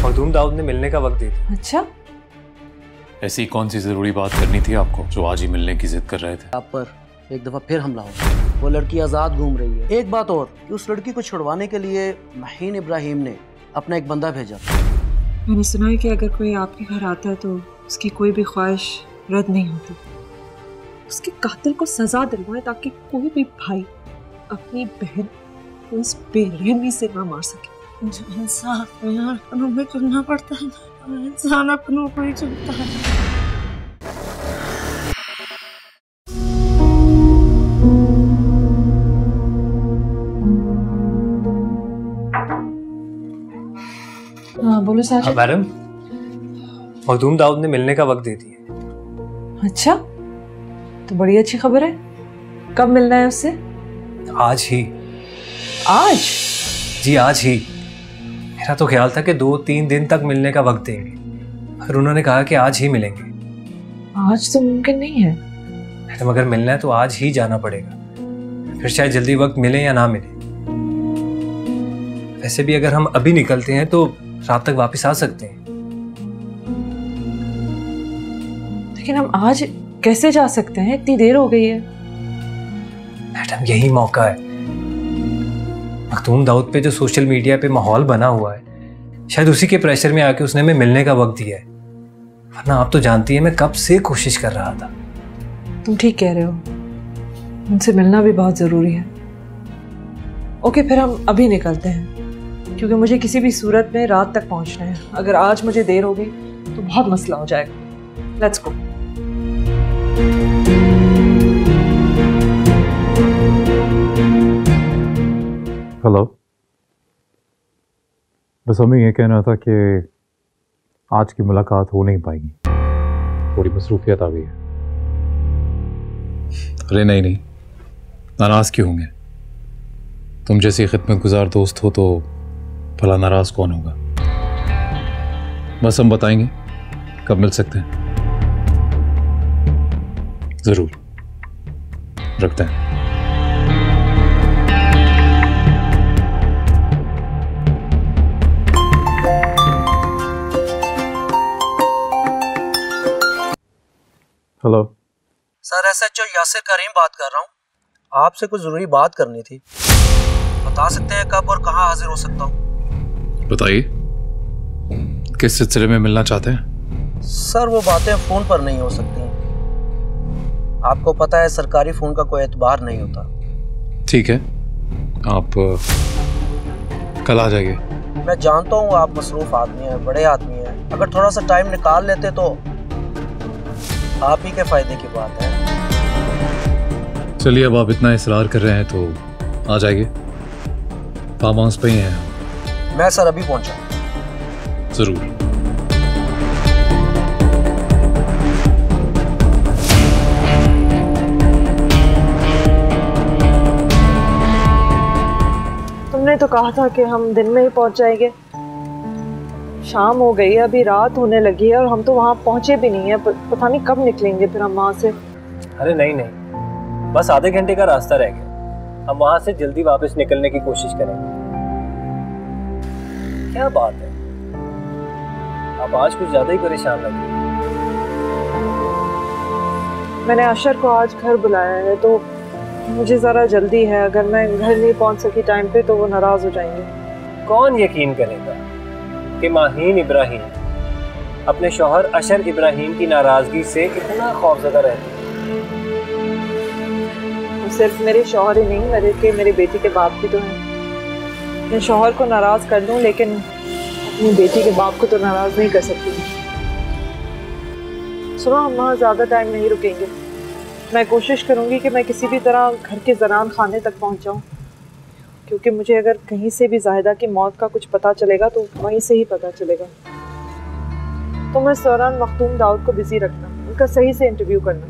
मखदूम दाऊद ने मिलने का वक्त दे दिया। अच्छा, ऐसी कौन सी जरूरी बात करनी थी आपको जो आज ही मिलने की जिद कर रहे थे? आप पर एक दफा फिर हमला हो। वो लड़की आज़ाद घूम रही है। एक बात और कि उस लड़की को छुड़वाने के लिए माहीन इब्राहिम ने अपना एक बंदा भेजा। मैंने सुना है कि अगर कोई आपके घर आता है तो उसकी कोई भी ख्वाहिश रद्द नहीं होती। उसके कातिल को सजा दिलवाए ताकि कोई भी भाई अपनी बहन को इस बेरहमी से ना मार सके। जो इंसाफ यार अपनों में चुनना पड़ता है, इंसान अपनों को ही चुनता है। हाँ बोलो साजिद। मैडम, मखदूम दाऊद ने मिलने का वक्त दे दिया। अच्छा, तो बड़ी अच्छी खबर है। कब मिलना है उससे? आज ही। आज? जी आज ही। मेरा तो ख्याल था कि 2-3 दिन तक मिलने का वक्त देंगे, मगर उन्होंने कहा कि आज ही मिलेंगे। आज तो मुमकिन नहीं है मैडम, अगर मिलना है तो आज ही जाना पड़ेगा, फिर शायद जल्दी वक्त मिले या ना मिले। वैसे भी अगर हम अभी निकलते हैं तो रात तक वापस आ सकते हैं। लेकिन हम आज कैसे जा सकते हैं? इतनी देर हो गई है। मैडम, यही मौका है। मखदूम दाऊद पे जो सोशल मीडिया पे माहौल बना हुआ है, शायद उसी के प्रेशर में आके उसने हमें मिलने का वक्त दिया है। वरना आप तो जानती है मैं कब से कोशिश कर रहा था। तुम ठीक कह रहे हो, उनसे मिलना भी बहुत ज़रूरी है। ओके, फिर हम अभी निकलते हैं क्योंकि मुझे किसी भी सूरत में रात तक पहुंचना है। अगर आज मुझे देर हो गई तो बहुत मसला हो जाएगा। Let's go. हेलो, बस हमें ये कहना था कि आज की मुलाकात हो नहीं पाएगी, थोड़ी मसरूफियत आ गई है। अरे नहीं नहीं, नाराज़ क्यों होंगे? तुम जैसी खिदमतगुजार दोस्त हो तो भला नाराज़ कौन होगा? बस हम बताएंगे कब मिल सकते हैं। ज़रूर, रखते हैं। हेलो सर, SHO यासिर करीम बात कर रहा हूँ। आपसे कुछ ज़रूरी बात करनी थी। बता सकते हैं कब और कहाँ हाजिर हो सकता हूँ? बताइए, किस सिलसिले में मिलना चाहते हैं? सर, वो बातें फ़ोन पर नहीं हो सकती। आपको पता है सरकारी फ़ोन का कोई एतबार नहीं होता। ठीक है, आप कल आ जाइए। मैं जानता हूँ आप मसरूफ़ आदमी हैं, बड़े आदमी हैं। अगर थोड़ा सा टाइम निकाल लेते तो आप ही के फ़ायदे की बात है। चलिए, अब आप इतना इसरार कर रहे हैं तो आ जाइए। फार्म हाउस पे ही हैं। मैं सर अभी पहुँचा। ज़रूर। तुमने तो कहा था कि हम दिन में ही पहुंच जाएंगे। शाम हो गई है, अभी रात होने लगी है और हम तो वहाँ पहुँचे भी नहीं है। पता नहीं कब निकलेंगे फिर हम वहाँ से। अरे नहीं नहीं, बस आधे घंटे का रास्ता रह गया। हम वहाँ से जल्दी वापस निकलने की कोशिश करेंगे। क्या बात है, आप आज कुछ ज्यादा ही परेशान लग रही हैं। मैंने अशर को आज घर बुलाया है तो मुझे ज़रा जल्दी है। अगर मैं घर नहीं पहुँच सकी टाइम पे तो वो नाराज़ हो जाएंगे। कौन यकीन करेगा कि माहीन इब्राहिम अपने शौहर अशर इब्राहिम की नाराज़गी से इतना खौफज़दा रहती है। वो सिर्फ मेरे शौहर ही नहीं, मेरे बेटी के बाप भी तो हैं। मैं शौहर को नाराज़ कर दूं लेकिन अपनी बेटी के बाप को तो नाराज़ नहीं कर सकती। सुनो, हम वहाँ ज़्यादा टाइम नहीं रुकेंगे। मैं कोशिश करूँगी कि मैं किसी भी तरह घर के ज़रान खाने तक पहुँच जाऊँ, क्योंकि मुझे अगर कहीं से भी जाहिदा की मौत का कुछ पता चलेगा तो वहीं से ही पता चलेगा। तो मैं इस दौरान मखदूम दाऊद को बिजी रखना, उनका सही से इंटरव्यू करना।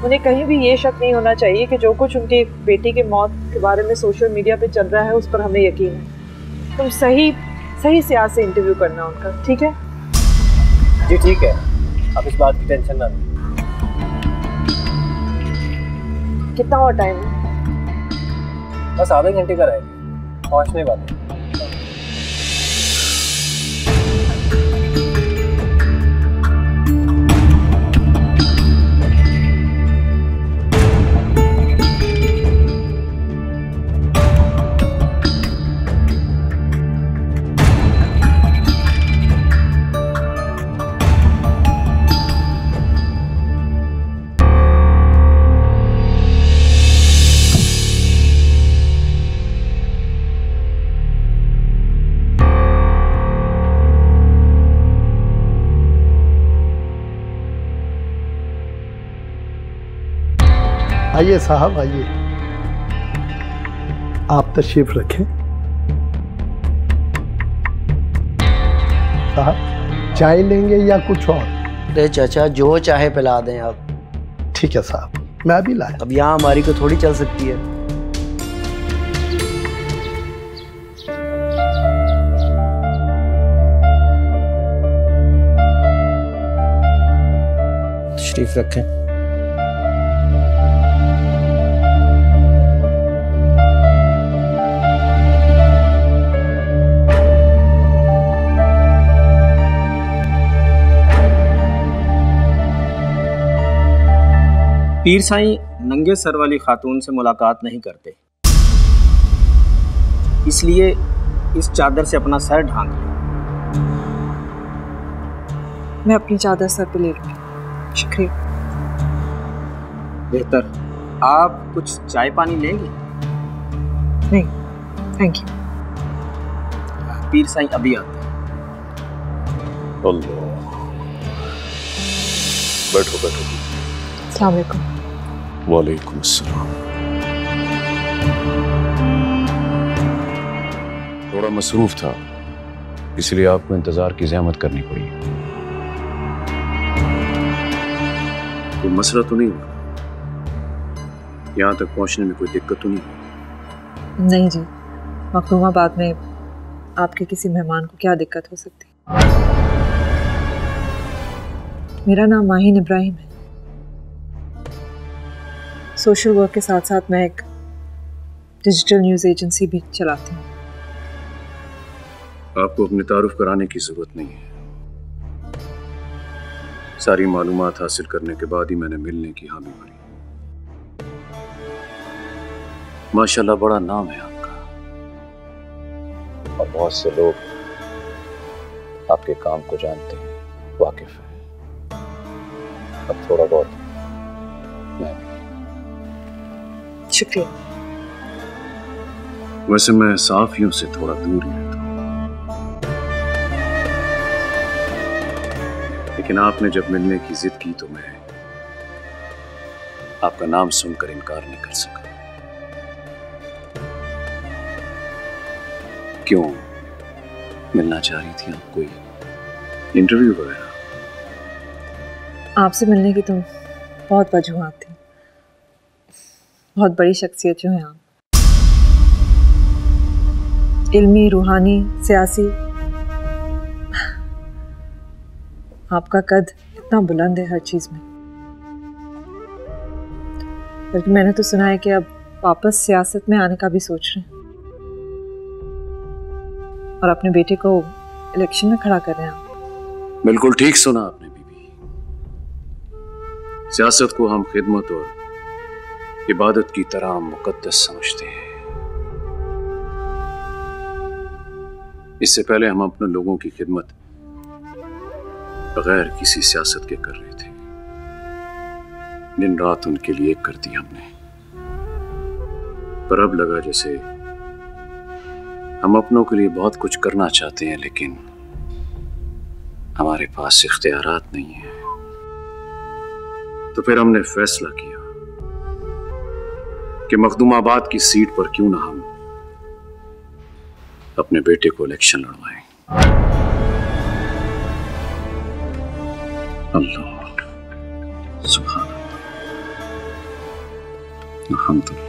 उन्हें कहीं भी ये शक नहीं होना चाहिए कि जो कुछ उनकी बेटी की मौत के बारे में सोशल मीडिया पे चल रहा है उस पर हमें यकीन है। तुम सही सियासी से इंटरव्यू करना उनका, ठीक है? जी ठीक है, आप इस बात की टेंशन ना लें। कितना और टाइम है? बस आधे घंटे का रहेगा, पहुंचने वाले। आइए साहब आइए, आप तशरीफ रखें। साहब चाय लेंगे या कुछ और? अरे चाचा जो चाहे पिला दें आप। ठीक है साहब, मैं अभी लाया। अब यहाँ हमारी को थोड़ी चल सकती है। तशरीफ रखें। पीर साईं नंगे सर वाली खातून से मुलाकात नहीं करते, इसलिए इस चादर से अपना सर ढांक लें। मैं अपनी चादर सर पे ले लूंगी, शुक्रिया। बेहतर। आप कुछ चाय पानी लेंगे? नहीं थैंक यू। पीर साईं अभी आते हैं। अल्लाह, बैठो बैठो। अस्सलाम वालेकुम। वालेकुम अस्सलाम। थोड़ा मसरूफ था, इसलिए आपको इंतजार की ज़हमत करनी पड़ी। कोई मसला तो नहीं हुआ? यहाँ तक पहुँचने में कोई दिक्कत तो नहीं हुई? नहीं जी, मखदूमाबाद में आपके किसी मेहमान को क्या दिक्कत हो सकती। मेरा नाम माहिन इब्राहिम है। सोशल वर्क के साथ साथ मैं एक डिजिटल न्यूज़ एजेंसी भी चलाती हूँ। आपको अपने तारुफ कराने की जरूरत नहीं है। सारी मालूमात हासिल करने के बाद ही मैंने मिलने की हामी भरी। माशाल्लाह बड़ा नाम है आपका, और बहुत से लोग आपके काम को जानते हैं, वाकिफ हैं। अब थोड़ा बहुत मैं भी। शुक्रिया। वैसे मैं साफियों से थोड़ा दूर ही रहता हूँ, लेकिन आपने जब मिलने की जिद की तो मैं आपका नाम सुनकर इनकार नहीं कर सका। क्यों, मिलना चाह रही थी आप? कोई इंटरव्यू वगैरह? आपसे मिलने की तो बहुत वजूहात थी। बहुत बड़ी शख्सियत जो है आप, इल्मी, रूहानी, सियासी। आपका कद इतना बुलंद है हर चीज में। बल्कि मैंने तो सुना है कि अब वापस सियासत में आने का भी सोच रहे हैं, और अपने बेटे को इलेक्शन में खड़ा कर रहे हैं आप। बिल्कुल ठीक सुना आपने बीबी। सियासत को हम खिदमत और इबादत की तरह मुकद्दस समझते हैं। इससे पहले हम अपने लोगों की खिदमत बगैर किसी सियासत के कर रहे थे। दिन रात उनके लिए कर दी हमने, पर अब लगा जैसे हम अपनों के लिए बहुत कुछ करना चाहते हैं, लेकिन हमारे पास इख्तियारात नहीं है। तो फिर हमने फैसला किया कि मखदूमाबाद की सीट पर क्यों ना हम अपने बेटे को इलेक्शन लड़वाएं। अल्लाह, सुभान अल्लाह, अल्हम्दुलिल्लाह।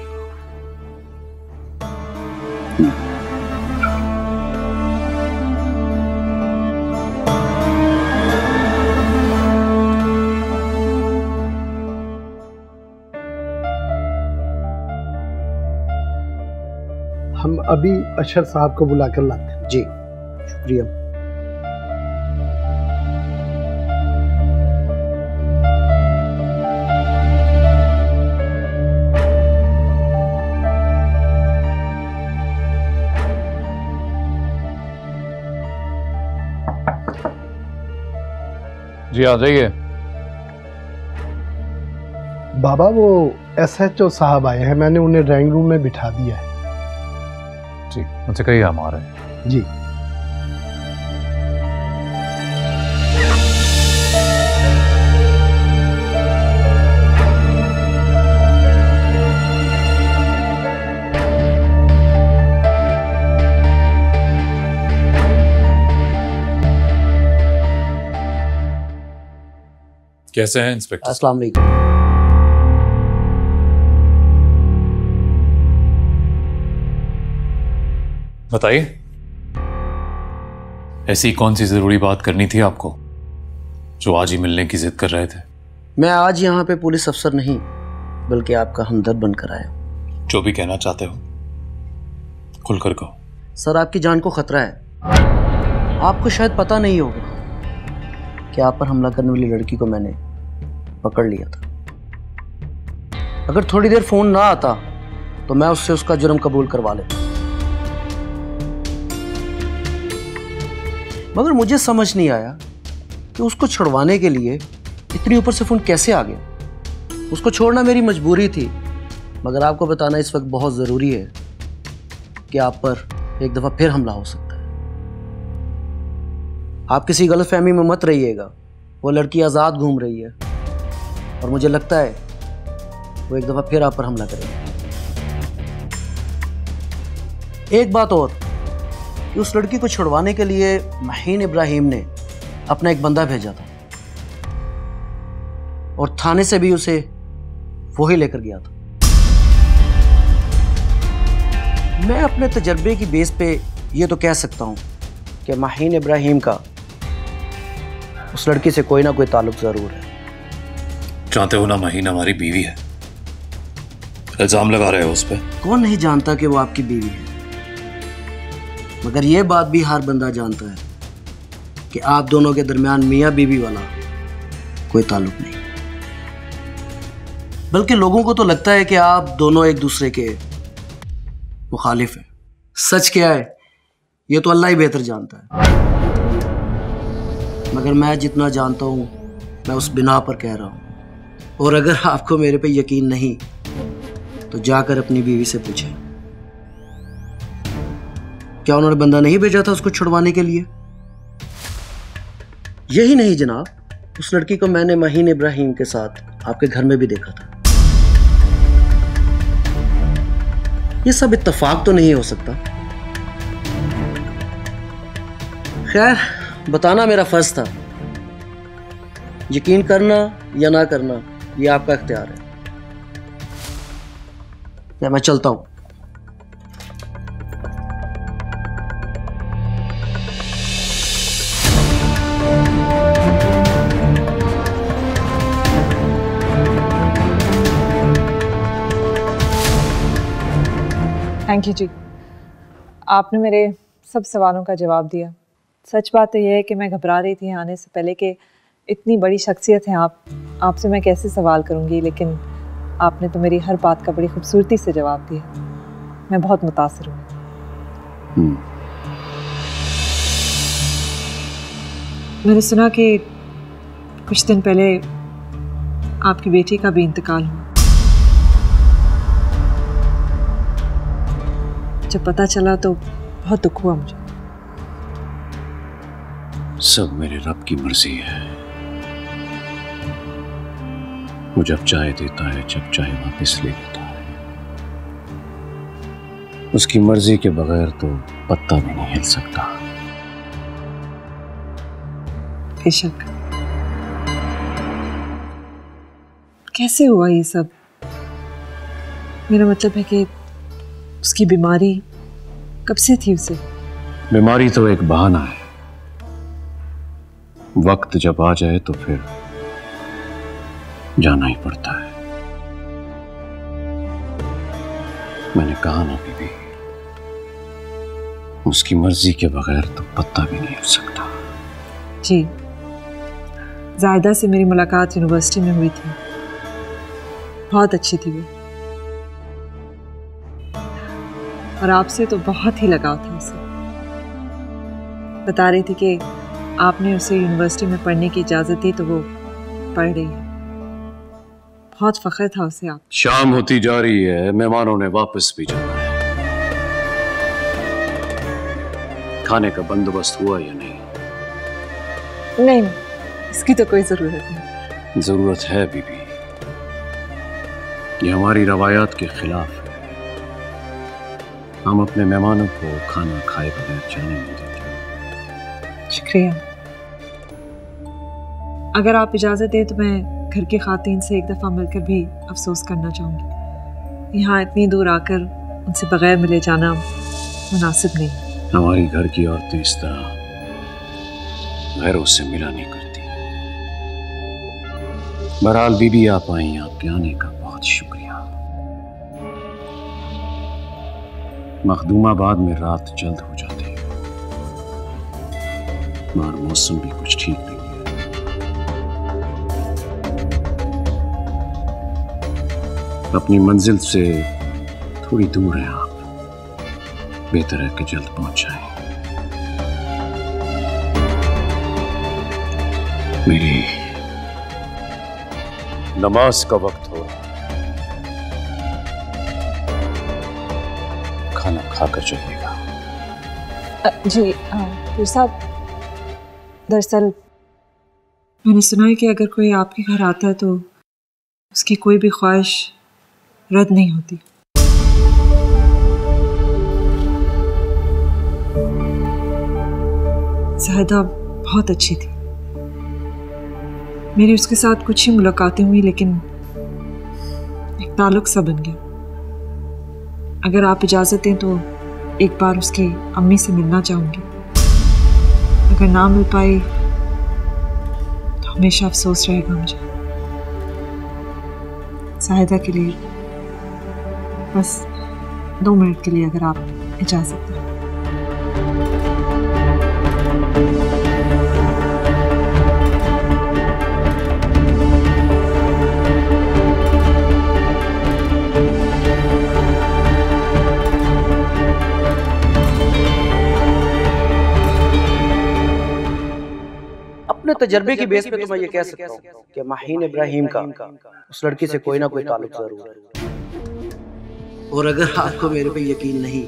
हम अभी अशर साहब को बुला कर लाते हैं। जी शुक्रिया। जी आ जाइए। बाबा वो SHO साहब आए हैं, मैंने उन्हें ड्राइंग रूम में बिठा दिया है। जी उनसे कहिए हम आ रहे हैं। जी कैसे हैं इंस्पेक्टर? अस्सलाम वालेकुम। बताइए, ऐसी कौन सी जरूरी बात करनी थी आपको जो आज ही मिलने की जिद कर रहे थे? मैं आज यहाँ पे पुलिस अफसर नहीं बल्कि आपका हमदर्द बनकर आया। जो भी कहना चाहते हो खुलकर कहो। सर, आपकी जान को खतरा है। आपको शायद पता नहीं होगा कि आप पर हमला करने वाली लड़की को मैंने पकड़ लिया था। अगर थोड़ी देर फोन ना आता तो मैं उससे उसका जुर्म कबूल करवा लेता, मगर मुझे समझ नहीं आया कि उसको छुड़वाने के लिए इतनी ऊपर से फोन कैसे आ गया। उसको छोड़ना मेरी मजबूरी थी, मगर आपको बताना इस वक्त बहुत ज़रूरी है कि आप पर एक दफ़ा फिर हमला हो सकता है। आप किसी गलतफहमी में मत रहिएगा। वो लड़की आज़ाद घूम रही है और मुझे लगता है वो एक दफ़ा फिर आप पर हमला करेगी। एक बात और कि उस लड़की को छुड़वाने के लिए महीन इब्राहिम ने अपना एक बंदा भेजा था और थाने से भी उसे वो ही लेकर गया था। मैं अपने तजर्बे की बेस पे ये तो कह सकता हूँ कि महीन इब्राहिम का उस लड़की से कोई ना कोई ताल्लुक ज़रूर है। जानते हो ना, महीन हमारी बीवी है। इल्जाम लगा रहे हो उस पर। कौन नहीं जानता कि वो आपकी बीवी है, मगर ये बात भी हर बंदा जानता है कि आप दोनों के दरमियान मियाँ बीवी वाला कोई ताल्लुक नहीं। बल्कि लोगों को तो लगता है कि आप दोनों एक दूसरे के मुखालिफ हैं। सच क्या है ये तो अल्लाह ही बेहतर जानता है, मगर मैं जितना जानता हूँ मैं उस बिना पर कह रहा हूँ। और अगर आपको मेरे पे यकीन नहीं तो जाकर अपनी बीवी से पूछें, क्या उन्होंने बंदा नहीं भेजा था उसको छुड़वाने के लिए? यही नहीं जनाब, उस लड़की को मैंने महीन इब्राहिम के साथ आपके घर में भी देखा था। ये सब इत्तेफाक तो नहीं हो सकता। खैर, बताना मेरा फर्ज था। यकीन करना या ना करना ये आपका इख्तियार है। मैं चलता हूं। थैंक यू जी, आपने मेरे सब सवालों का जवाब दिया। सच बात तो यह है कि मैं घबरा रही थी आने से पहले कि इतनी बड़ी शख्सियत हैं आप, आपसे मैं कैसे सवाल करूंगी, लेकिन आपने तो मेरी हर बात का बड़ी खूबसूरती से जवाब दिया। मैं बहुत मुतासिर हूँ। मैंने सुना कि कुछ दिन पहले आपकी बेटी का भी इंतकाल हुआ। जब पता चला तो बहुत दुख हुआ मुझे। सब मेरे रब की मर्जी है। वो जब चाहे देता है, जब चाहे वापस ले लेता है। उसकी मर्जी के बगैर तो पत्ता भी नहीं हिल सकता। बेशक। कैसे हुआ ये सब? मेरा मतलब है कि उसकी बीमारी कब से थी उसे? बीमारी तो एक बहाना है। वक्त जब आ जाए तो फिर जाना ही पड़ता है। मैंने कहा ना बीबी, उसकी मर्जी के बगैर तो पत्ता भी नहीं हिल सकता। जी, जायदा से मेरी मुलाकात यूनिवर्सिटी में हुई थी। बहुत अच्छी थी वो, और आपसे तो बहुत ही लगाव था उसे। बता रही थी कि आपने उसे यूनिवर्सिटी में पढ़ने की इजाज़त दी तो वो पढ़ रही है। बहुत फख्र था उसे आप। शाम होती जा रही है, मेहमानों ने वापस भी जाना है। खाने का बंदोबस्त हुआ या नहीं? नहीं, इसकी तो कोई ज़रूरत नहीं। जरूरत है बीबी, ये हमारी रवायात के खिलाफ है। हम अपने मेहमानों को खाना खाए बगैर जाने नहीं देते। शुक्रिया। अगर आप इजाज़त दें तो मैं घर की खातीन से एक दफ़ा मिलकर भी अफसोस करना चाहूँगी। यहाँ इतनी दूर आकर उनसे बगैर मिले जाना मुनासिब नहीं। हमारी घर की औरतें इस तरह गैरों से मिला नहीं करती। बहरहाल बीबी आप आई, आपके आने का बहुत शुक्रिया। मखदूमाबाद में रात जल्द हो जाती है, बाहर मौसम भी कुछ ठीक नहीं है। अपनी मंजिल से थोड़ी दूर हैं आप, बेहतर है कि जल्द पहुंच जाएं। मेरी नमाज का वक्त हो रहा है, खाना खाकर चलिएगा। जी पीर साहब, दरअसल मैंने सुना है कि अगर कोई आपके घर आता है तो उसकी कोई भी ख्वाहिश रद्द नहीं होती। ज़ाहिदा बहुत अच्छी थी, मेरी उसके साथ कुछ ही मुलाकातें हुई लेकिन एक ताल्लुक सा बन गया। अगर आप इजाज़त दें तो एक बार उसकी अम्मी से मिलना चाहूँगी। अगर ना मिल पाई तो हमेशा अफसोस रहेगा मुझे। ज़ाहिदा के लिए बस 2 मिनट के लिए अगर आप इजाज़त दें। अपने तजर्बे की बेस पे तो मैं ये कह सकता हूँ कि माहीन इब्राहिम का उस लड़की से कोई ना कोई ताल्लुक जरूर है। और अगर आपको मेरे पे यकीन नहीं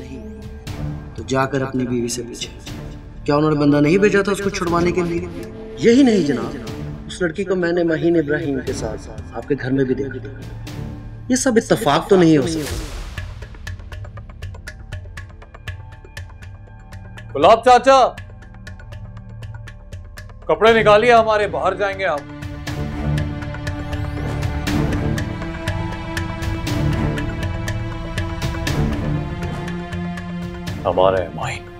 तो जाकर अपनी बीवी से पूछें, क्या उन्होंने बंदा नहीं भेजा था उसको छुड़वाने के लिए? यही नहीं जनाब, उस लड़की को मैंने माहीन इब्राहिम के साथ आपके घर में भी देखा था। ये सब इत्तेफाक तो नहीं हो सकता। गुलाब चाचा, कपड़े निकालिए हमारे, बाहर जाएंगे आप। हमारे माइन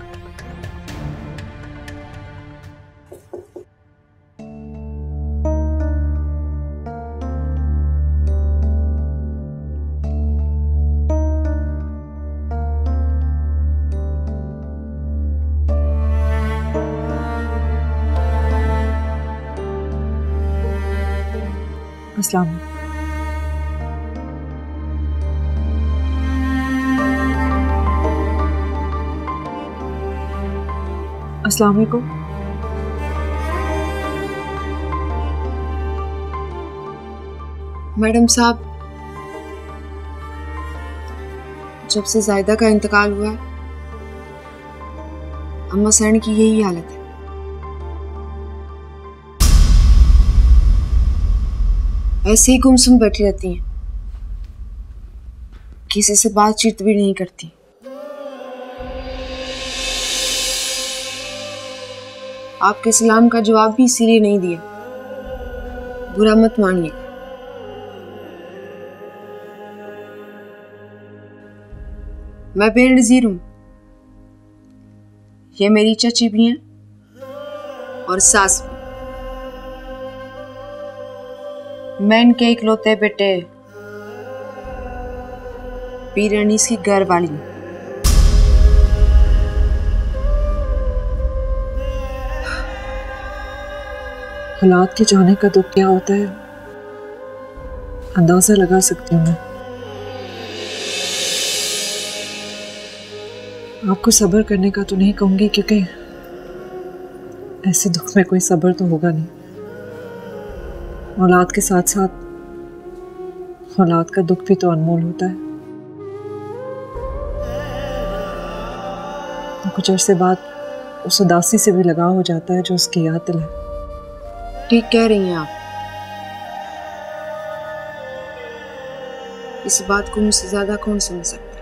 अस्सलाम। अस्सलाम वालेकुम। मैडम साहब, जब से जायदा का इंतकाल हुआ है अम्मा सैन की यही हालत है। ऐसे ही गुमसुम बैठी रहती हैं, किसी से बातचीत भी नहीं करती। आपके सलाम का जवाब भी इसीलिए नहीं दिया, बुरा मत मानिएगा। मैं बेनज़ीर हूं, ये मेरी चाची भी हैं और सास भी। मैं इनके इकलौते बेटे पीर अनीस की घर वाली हूं। हालात के जाने का दुख क्या होता है अंदाजा लगा सकती हूँ मैं। आपको सब्र करने का तो नहीं कहूंगी क्योंकि ऐसे दुख में कोई सब्र तो होगा नहीं। औलाद के साथ साथ औलाद का दुख भी तो अनमोल होता है। तो कुछ अरसे बाद उस उदासी से भी लगाव हो जाता है जो उसकी याद दिलाए। ठीक कह रही हैं आप। इस बात को मुझसे ज्यादा कौन समझ सकता है।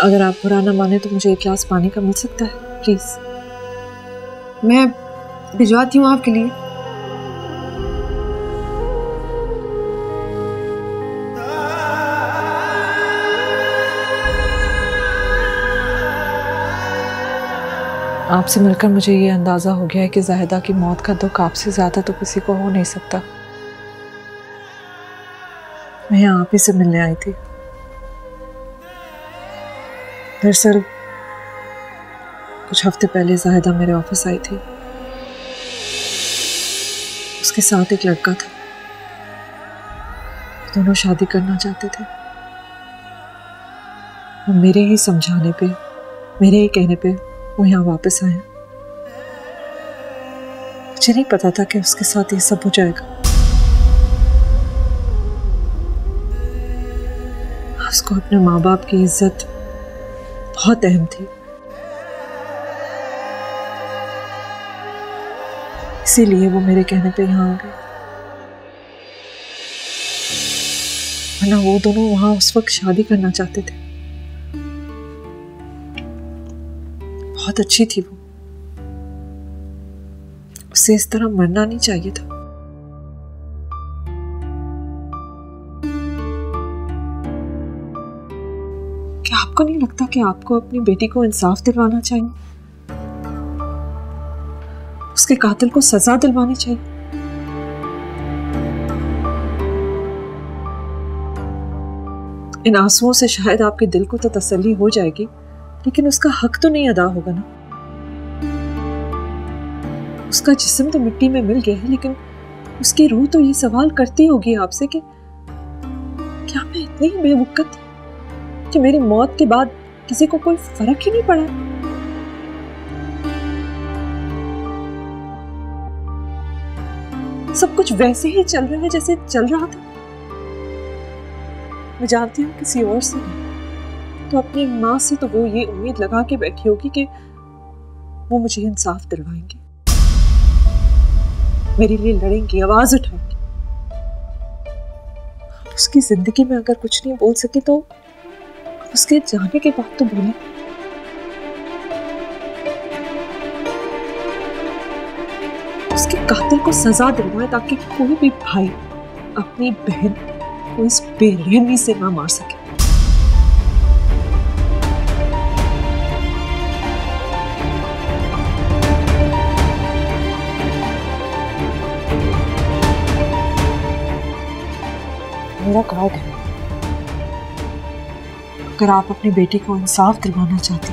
अगर आप बुरा ना माने तो मुझे एक गिलास पानी का मिल सकता है प्लीज। मैं भिजवाती हूँ आपके लिए। आपसे मिलकर मुझे ये अंदाज़ा हो गया है कि ज़ाहिदा की मौत का दुख आपसे ज़्यादा तो किसी को हो नहीं सकता। मैं यहाँ आप ही से मिलने आई थी। दरअसल कुछ हफ्ते पहले ज़ाहिदा मेरे ऑफिस आई थी। उसके साथ एक लड़का था, दोनों शादी करना चाहते थे। और मेरे ही समझाने पे, मेरे ही कहने पे वो यहाँ वापस आए। मुझे नहीं पता था कि उसके साथ ये सब हो जाएगा। उसको अपने माँ बाप की इज्जत बहुत अहम थी, इसीलिए वो मेरे कहने पे यहाँ आ गए। वरना वो दोनों वहां उस वक्त शादी करना चाहते थे। बहुत अच्छी थी वो, उसे इस तरह मरना नहीं चाहिए था। क्या आपको नहीं लगता कि आपको अपनी बेटी को इंसाफ दिलवाना चाहिए? उसके कातिल को सजा दिलवानी चाहिए। इन आंसुओं से शायद आपके दिल को तो तसल्ली हो जाएगी, लेकिन उसका हक तो नहीं अदा होगा ना। उसका जिस्म तो मिट्टी में मिल गया है, लेकिन उसकी रूह तो ये सवाल करती होगी आपसे कि क्या मैं इतनी बेवकूफ थी कि मेरी मौत के बाद किसी को कोई फर्क ही नहीं पड़ा। सब कुछ वैसे ही चल रहा है जैसे चल रहा था। मैं जानती हूँ किसी और से नहीं तो अपनी माँ से तो वो ये उम्मीद लगा के बैठी होगी कि वो मुझे इंसाफ दिलवाएंगे, मेरे लिए लड़ेंगी, आवाज उठाएंगी। उसकी जिंदगी में अगर कुछ नहीं बोल सके तो उसके जाने के बाद तो बोले। उसके कातिल को सजा दिलवाए ताकि कोई भी भाई अपनी बहन को इस बेरहमी से ना मार सके। मेरा कार्ड है, अगर आप अपनी बेटी को इंसाफ दिलवाना चाहती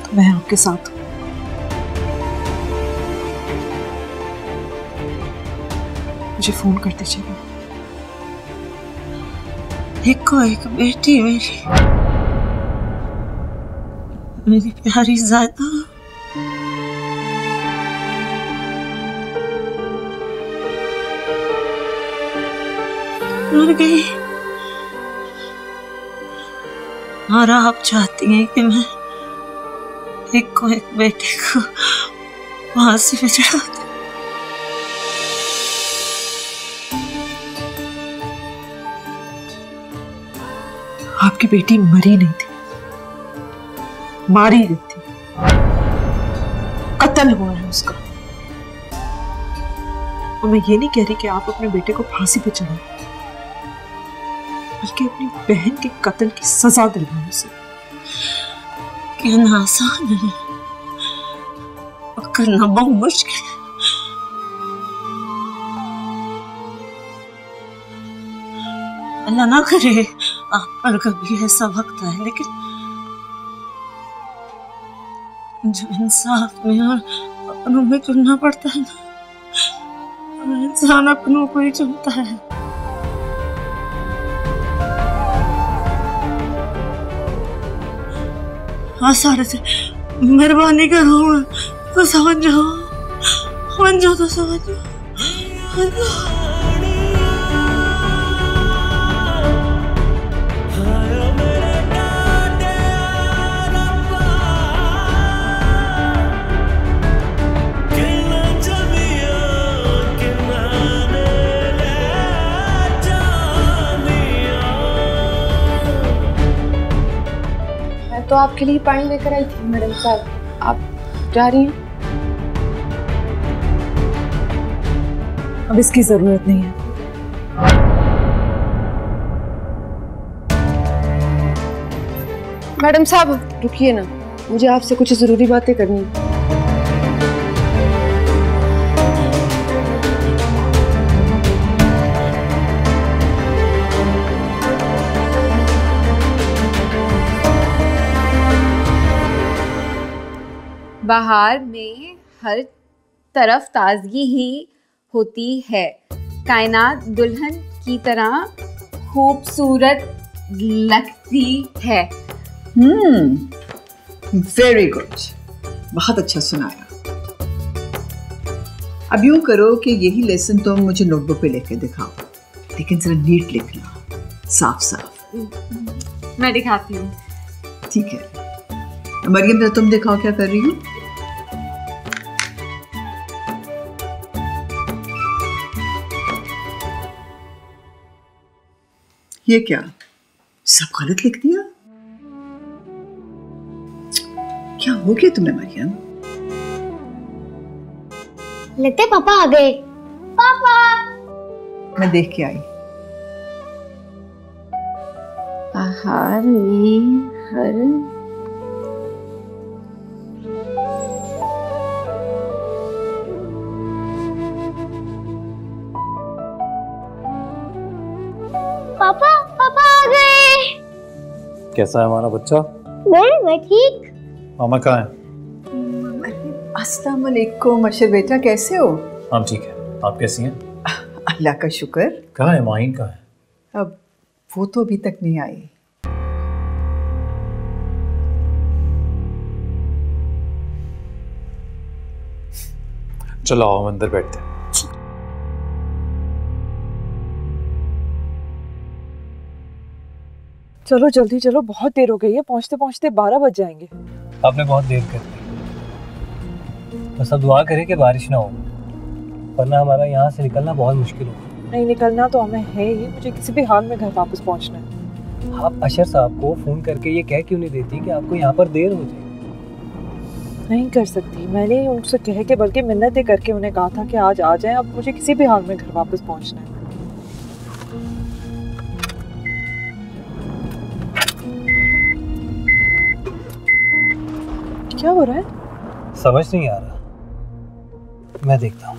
तो मैं आपके साथ हूं। मुझे फोन कर दीजिएगा। एक बेटी मेरी प्यारी ज़ायदा, मर गई और आप चाहती हैं कि मैं एक बेटे को वहां से बिछड़ा दूं। आपकी बेटी मरी नहीं थी, मारी गई थी, कत्ल हुआ है उसका। और मैं ये नहीं कह रही कि आप अपने बेटे को फांसी पे चढ़ाएं, बल्कि अपनी बहन के कत्ल की सजा दिलवाएं उसे। कहना आसान है, करना बहुत मुश्किल है। अल्लाह ना करे आप पर कभी ऐसा वक्त आए, लेकिन जो इंसाफ में और अपनों में चुनना पड़ता है ना, इंसान अपनों को ही चुनता है। हाँ सारे से मेहरबानी करो तो समझ जाओ, तो समझ जाओ। तो आपके लिए पानी लेकर आई थी मैडम साहब, आप जा रही हैं? अब इसकी जरूरत नहीं है। मैडम साहब रुकिए ना, मुझे आपसे कुछ जरूरी बातें करनी है। बहार में हर तरफ ताजगी ही होती है, कायनात दुल्हन की तरह खूबसूरत लगती है। वेरी गुड, बहुत अच्छा सुनाया। अब यूं करो कि यही लेसन तुम मुझे नोटबुक पे लिख के दिखाओ, लेकिन जरा नीट लिखना, साफ साफ। मैं दिखाती हूँ। ठीक है मरियम, जरा तुम दिखाओ क्या कर रही हो। ये क्या सब गलत लिख दिया? क्या हो गया तुम्हें मरियम? लगते पापा आ गए। पापा मैं देख के आई। बहार में हर पापा पापा आ गए। कैसा है हमारा बच्चा? मैं ठीक। मामा कहाँ है? अस्सलाम वालेकुम अशर बेटा, कैसे हो? हम ठीक है, आप कैसी हैं? अल्लाह का शुक्र। कहाँ है माहीन, कहाँ है? अब वो तो अभी तक नहीं आई। चलो आओ अंदर बैठते हैं। चलो जल्दी चलो, बहुत देर हो गई है, पहुंचते पहुंचते 12 बज जाएंगे। आपने बहुत देर कर दी, बस अब दुआ करें कि बारिश ना हो, वरना हमारा यहाँ से निकलना बहुत मुश्किल होगा। नहीं निकलना तो हमें है ही, मुझे किसी भी हाल में घर वापस पहुंचना है। आप अशर साहब को फोन करके ये कह क्यों नहीं देती कि आपको यहाँ पर देर हो जाएगी? नहीं कर सकती, मैंने उनसे कह के बल्कि मिन्नतें करके उन्हें कहा था कि आज आ जाएं। अब मुझे किसी भी हाल में घर वापस पहुंचना है। क्या हो रहा है? समझ नहीं आ रहा, मैं देखता हूँ।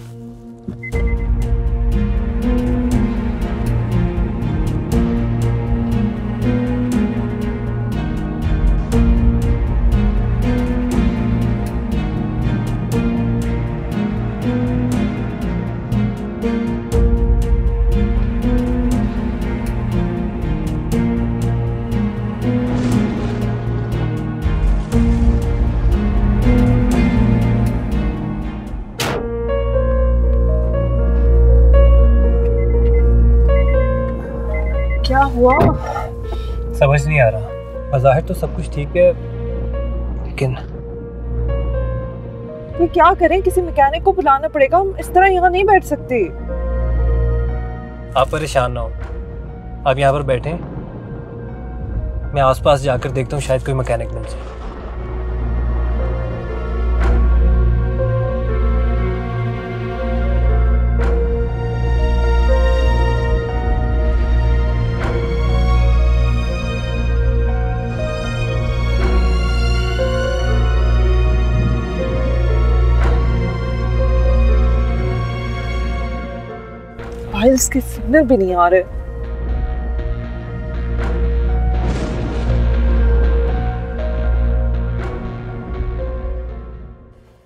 क्या हुआ? समझ नहीं आ रहा, बज़ाहिर तो सब कुछ ठीक है, लेकिन ये क्या करें? किसी मैकेनिक को बुलाना पड़ेगा, हम इस तरह यहाँ नहीं बैठ सकते। आप परेशान ना हो, आप यहाँ पर बैठें, मैं आसपास जाकर देखता हूँ, शायद कोई मैकेनिक मिल जाए। इसके सिग्नल भी नहीं आ रहे।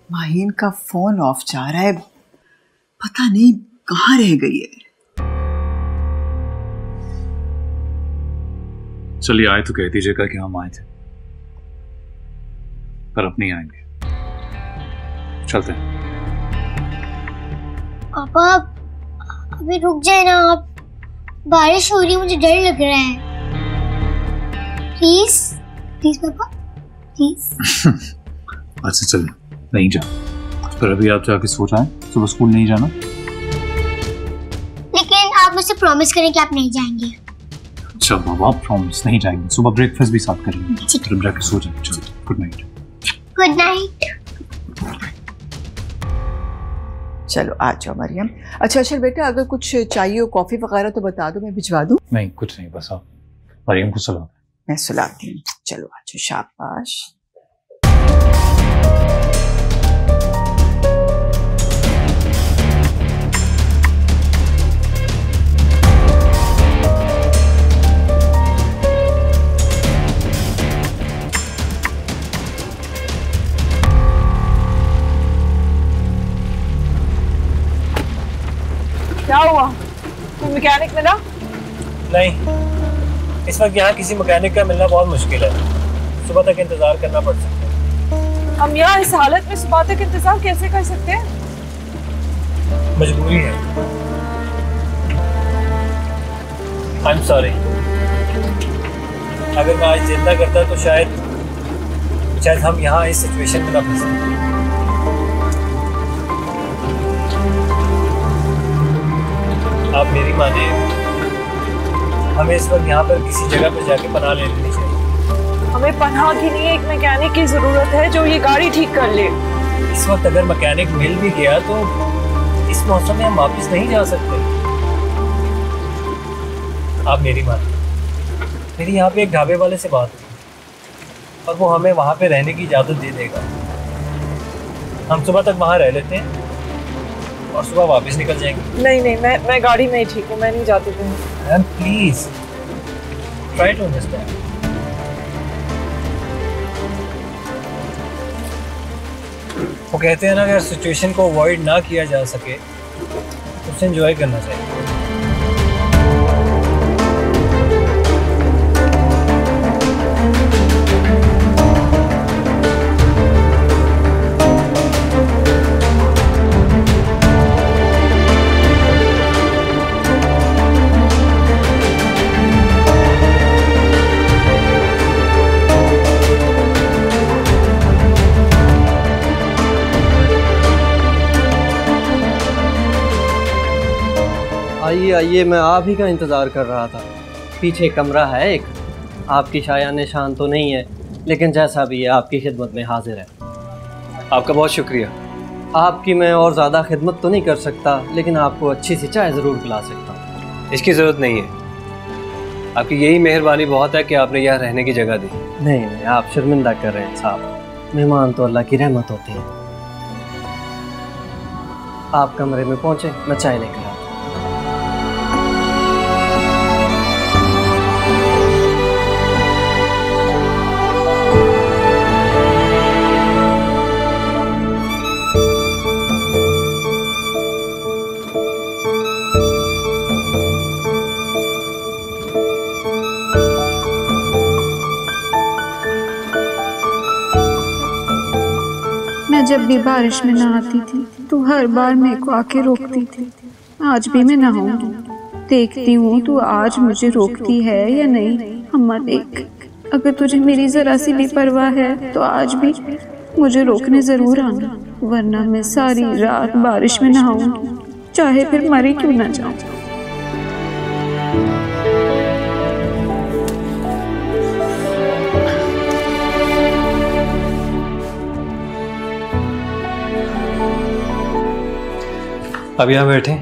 माहीन का फोन ऑफ जा रहा है, पता नहीं कहाँ रह गई है। चलिए आए तो कह दीजिएगा कि हम आए थे, पर अब नहीं आएंगे, चलते हैं। पापा अभी रुक जाए ना आप, बारिश हो रही है, मुझे डर लग रहा है। प्लीज प्लीज पापा प्लीज। अच्छा चलिए, नहीं जा, पर अभी आप जाके सो जाएं, सुबह स्कूल नहीं जाना। लेकिन आप मुझसे प्रॉमिस करें कि आप नहीं जाएंगे। अच्छा बाबा, प्रॉमिस नहीं जाएंगे, सुबह ब्रेकफास्ट भी साथ करेंगे, फिर जाके सो जाएं। चलो गुड नाइट। Good night. चलो आ जाओ मरियम। अच्छा अच्छा बेटा, अगर कुछ चाहिए हो कॉफी वगैरह तो बता दो, मैं भिजवा दूँ। नहीं कुछ नहीं, बस आप मरियम को सुलाओ। मैं सुलाती हूँ। चलो आ जाओ, शाबाश। क्या हुआ? कोई मैकेनिक मिला? नहीं, इस वक्त यहाँ किसी मैकेनिक का मिलना बहुत मुश्किल है। सुबह तक इंतजार करना पड़ सकता है। हम यहाँ इस हालत में सुबह तक इंतजार कैसे कर सकते हैं? मजबूरी है। I am sorry. अगर मैं आज जिंदा करता तो शायद हम यहाँ इस सिचुएशन में ना फंसते। आप मेरी माने, हमें इस वक्त यहाँ पर किसी जगह पर जाके पनाह ले लेनी चाहिए। हमें पनाह की नहीं, एक मैकेनिक की जरूरत है जो ये गाड़ी ठीक कर ले। इस वक्त अगर मैकेनिक मिल भी गया तो इस मौसम में हम वापस नहीं जा सकते। आप मेरी माने, मेरी यहाँ पे एक ढाबे वाले से बात हुई और वो हमें वहाँ पे रहने की इजाज़त दे देगा। हम सुबह तक वहाँ रह लेते हैं और सुबह वापस निकल जाएंगे। नहीं नहीं, मैं गाड़ी में ही ठीक हूँ, मैं नहीं जाती कहीं। Ma'am please try to understand. वो कहते हैं ना, अगर सिचुएशन को अवॉइड ना किया जा सके तो उसे एंजॉय करना चाहिए। आइए आइए, मैं आप ही का इंतज़ार कर रहा था। पीछे कमरा है एक, आपकी शायान शान तो नहीं है, लेकिन जैसा भी है आपकी खिदमत में हाजिर है। आपका बहुत शुक्रिया। आपकी मैं और ज़्यादा खिदमत तो नहीं कर सकता, लेकिन आपको अच्छी सी चाय ज़रूर पिला सकता हूँ। इसकी ज़रूरत नहीं है, आपकी यही मेहरबानी बहुत है कि आपने यहाँ रहने की जगह दी। नहीं नहीं, आप शर्मिंदा कर रहे हैं साहब, मेहमान तो अल्लाह की रहमत होती है। आप कमरे में पहुँचे, मैं चाय लेकर आता हूँ। जब भी बारिश में नहाती थी तो हर बार मेरे को आके रोकती थी। आज भी मैं नहाऊंगी, देखती हूँ तू आज मुझे रोकती है या नहीं। अम्मा देख, अगर तुझे मेरी जरा सी भी परवाह है तो आज भी मुझे रोकने जरूर आना, वरना मैं सारी रात बारिश में नहाऊंगी, चाहे फिर मरी क्यों ना जाऊं। अब यहाँ बैठे,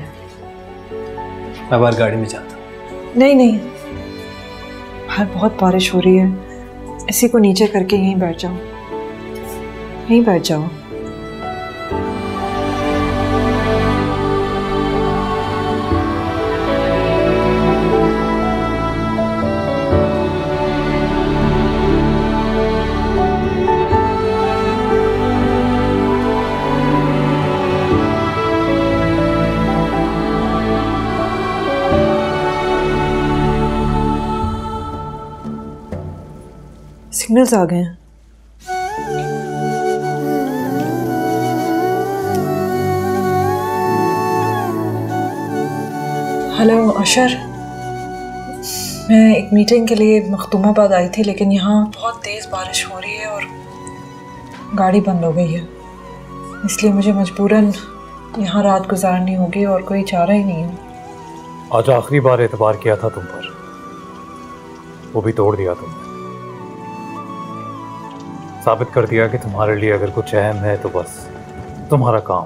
मैं बाहर गाड़ी में जाता हूँ। नहीं नहीं, बाहर बहुत बारिश हो रही है, इसी को नीचे करके यहीं बैठ जाओ, यहीं बैठ जाओ। सिग्नल्स आ गए हैं। हेलो अशर, मैं एक मीटिंग के लिए मखदूमाबाद आई थी, लेकिन यहाँ बहुत तेज़ बारिश हो रही है और गाड़ी बंद हो गई है, इसलिए मुझे मजबूरन यहाँ रात गुजारनी होगी और कोई चारा ही नहीं है। आज आखिरी बार एतबार किया था तुम पर, वो भी तोड़ दिया तुमने। साबित कर दिया कि तुम्हारे लिए अगर कुछ अहम है तो बस तुम्हारा काम